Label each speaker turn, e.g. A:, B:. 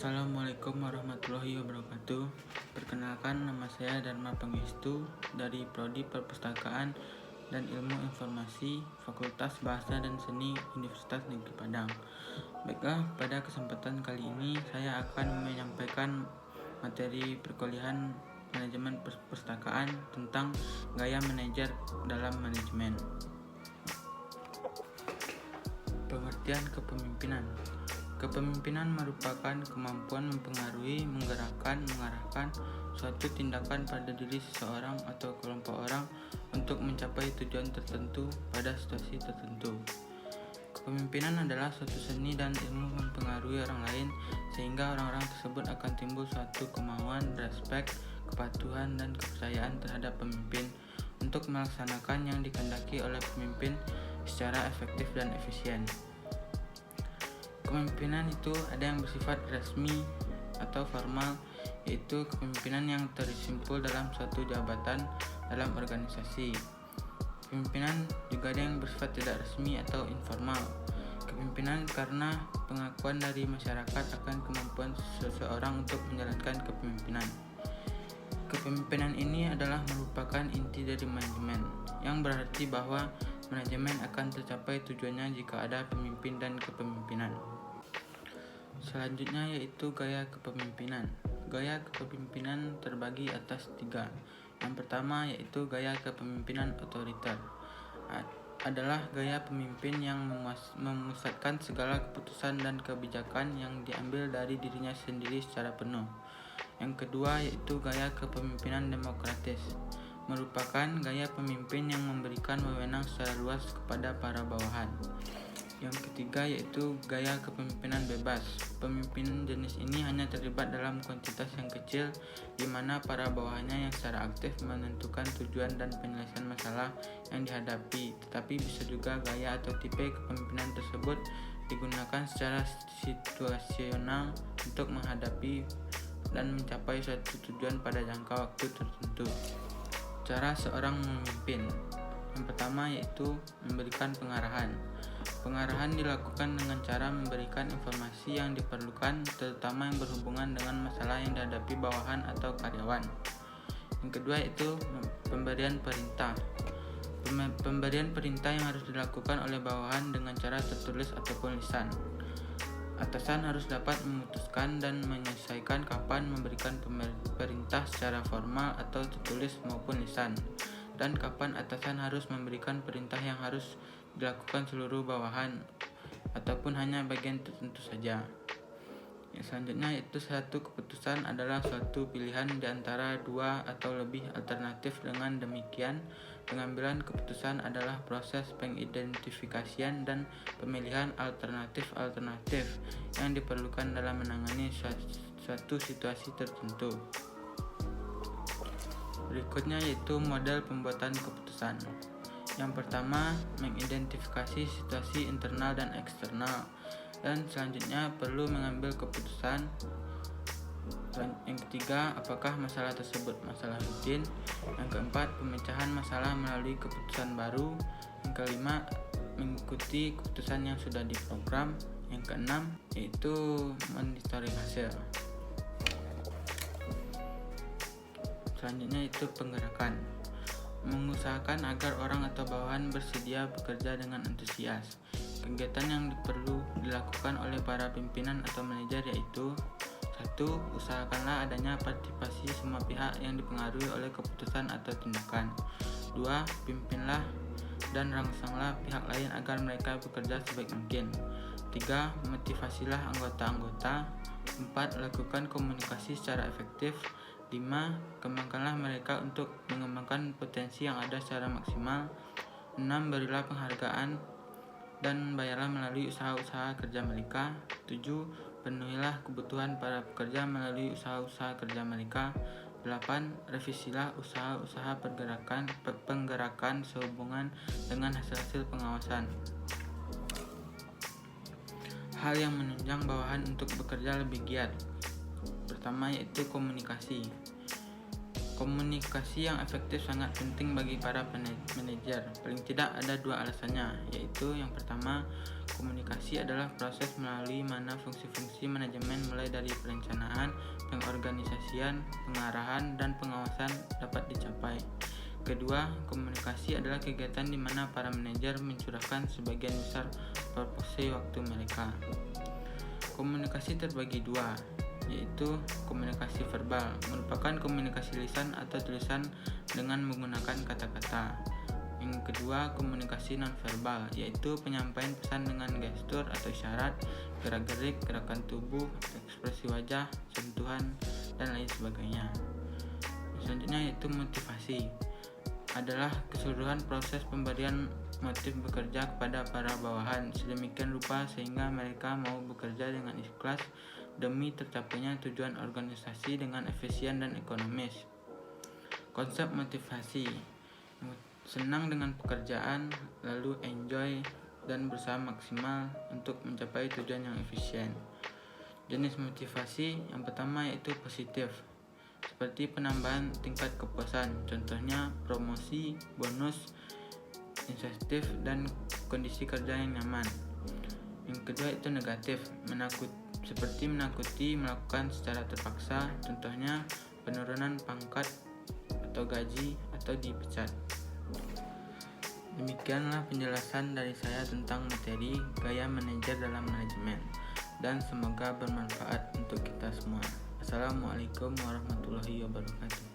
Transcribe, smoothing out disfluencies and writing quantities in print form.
A: Assalamualaikum warahmatullahi wabarakatuh. Perkenalkan, nama saya Dharma Pangestu dari Prodi Perpustakaan dan Ilmu Informasi Fakultas Bahasa dan Seni Universitas Negeri Padang. Baiklah, pada kesempatan kali ini saya akan menyampaikan materi perkuliahan manajemen perpustakaan tentang gaya manajer dalam manajemen. Pengertian kepemimpinan. Kepemimpinan merupakan kemampuan mempengaruhi, menggerakkan, mengarahkan suatu tindakan pada diri seseorang atau kelompok orang untuk mencapai tujuan tertentu pada situasi tertentu. Kepemimpinan adalah suatu seni dan ilmu mempengaruhi orang lain sehingga orang-orang tersebut akan timbul suatu kemauan, respek, kepatuhan, dan kepercayaan terhadap pemimpin untuk melaksanakan yang dikehendaki oleh pemimpin secara efektif dan efisien. Kepemimpinan itu ada yang bersifat resmi atau formal, yaitu kepemimpinan yang tersimpul dalam suatu jabatan dalam organisasi. Kepemimpinan juga ada yang bersifat tidak resmi atau informal. Kepemimpinan karena pengakuan dari masyarakat akan kemampuan seseorang untuk menjalankan kepemimpinan. Kepemimpinan ini adalah merupakan inti dari manajemen, yang berarti bahwa manajemen akan tercapai tujuannya jika ada pemimpin dan kepemimpinan. Selanjutnya yaitu gaya kepemimpinan. Gaya kepemimpinan terbagi atas 3. Yang pertama yaitu gaya kepemimpinan otoriter. Adalah gaya pemimpin yang memusatkan segala keputusan dan kebijakan yang diambil dari dirinya sendiri secara penuh. Yang kedua yaitu gaya kepemimpinan demokratis. Merupakan gaya pemimpin yang memberikan wewenang secara luas kepada para bawahan. Yang ketiga yaitu gaya kepemimpinan bebas. Pemimpin jenis ini hanya terlibat dalam kuantitas yang kecil, di mana para bawahannya yang secara aktif menentukan tujuan dan penyelesaian masalah yang dihadapi. Tetapi bisa juga gaya atau tipe kepemimpinan tersebut digunakan secara situasional untuk menghadapi dan mencapai suatu tujuan pada jangka waktu tertentu. Cara seorang memimpin. Yang pertama yaitu memberikan pengarahan. Pengarahan dilakukan dengan cara memberikan informasi yang diperlukan, terutama yang berhubungan dengan masalah yang dihadapi bawahan atau karyawan. Yang kedua yaitu pemberian perintah. Pemberian perintah yang harus dilakukan oleh bawahan dengan cara tertulis ataupun lisan. Atasan harus dapat memutuskan dan menyelesaikan kapan memberikan perintah secara formal atau tertulis maupun lisan, dan kapan atasan harus memberikan perintah yang harus dilakukan seluruh bawahan ataupun hanya bagian tertentu saja. Yang selanjutnya yaitu satu keputusan adalah suatu pilihan di antara dua atau lebih alternatif. Dengan demikian, pengambilan keputusan adalah proses pengidentifikasian dan pemilihan alternatif-alternatif yang diperlukan dalam menangani suatu situasi tertentu. Berikutnya yaitu model pembuatan keputusan. Yang pertama, mengidentifikasi situasi internal dan eksternal, dan selanjutnya perlu mengambil keputusan. Yang ketiga, apakah masalah tersebut masalah rutin. Yang keempat, pemecahan masalah melalui keputusan baru. Yang kelima, mengikuti keputusan yang sudah diprogram. Yang keenam, yaitu monitoring hasil. Selanjutnya itu penggerakan. Mengusahakan agar orang atau bawahan bersedia bekerja dengan antusias. Kegiatan yang perlu dilakukan oleh para pimpinan atau manajer yaitu: 1. Usahakanlah adanya partisipasi semua pihak yang dipengaruhi oleh keputusan atau tindakan. 2. Pimpinlah dan rangsanglah pihak lain agar mereka bekerja sebaik mungkin. 3. Motivasilah anggota-anggota. 4. Lakukan komunikasi secara efektif. 5. Kembangkanlah mereka untuk mengembangkan potensi yang ada secara maksimal. 6. Berilah penghargaan dan bayarlah melalui usaha-usaha kerja mereka. 7. Penuhilah kebutuhan para pekerja melalui usaha-usaha kerja mereka. 8. Revisilah usaha-usaha penggerakan sehubungan dengan hasil-hasil pengawasan. Hal yang menunjang bawahan untuk bekerja lebih giat. Pertama yaitu komunikasi. Komunikasi yang efektif sangat penting bagi para manajer. Paling tidak ada dua alasannya, yaitu yang pertama, komunikasi adalah proses melalui mana fungsi-fungsi manajemen mulai dari perencanaan, pengorganisasian, pengarahan, dan pengawasan dapat dicapai. Kedua, komunikasi adalah kegiatan di mana para manajer mencurahkan sebagian besar proporsi waktu mereka. Komunikasi terbagi dua, yaitu komunikasi verbal, merupakan komunikasi lisan atau tulisan dengan menggunakan kata-kata. Yang kedua, komunikasi nonverbal, yaitu penyampaian pesan dengan gestur atau isyarat, gerak-gerik, gerakan tubuh, ekspresi wajah, sentuhan, dan lain sebagainya. Selanjutnya yaitu motivasi, adalah keseluruhan proses pemberian motif bekerja kepada para bawahan sedemikian rupa sehingga mereka mau bekerja dengan ikhlas demi tercapainya tujuan organisasi dengan efisien dan ekonomis. Konsep motivasi, senang dengan pekerjaan, lalu enjoy dan berusaha maksimal untuk mencapai tujuan yang efisien. Jenis motivasi yang pertama yaitu positif, seperti penambahan tingkat kepuasan, contohnya promosi, bonus, insentif, dan kondisi kerja yang nyaman. Yang kedua itu negatif, seperti menakuti melakukan secara terpaksa, contohnya penurunan pangkat atau gaji atau dipecat. Demikianlah penjelasan dari saya tentang materi gaya manajer dalam manajemen, dan semoga bermanfaat untuk kita semua. Assalamualaikum warahmatullahi wabarakatuh.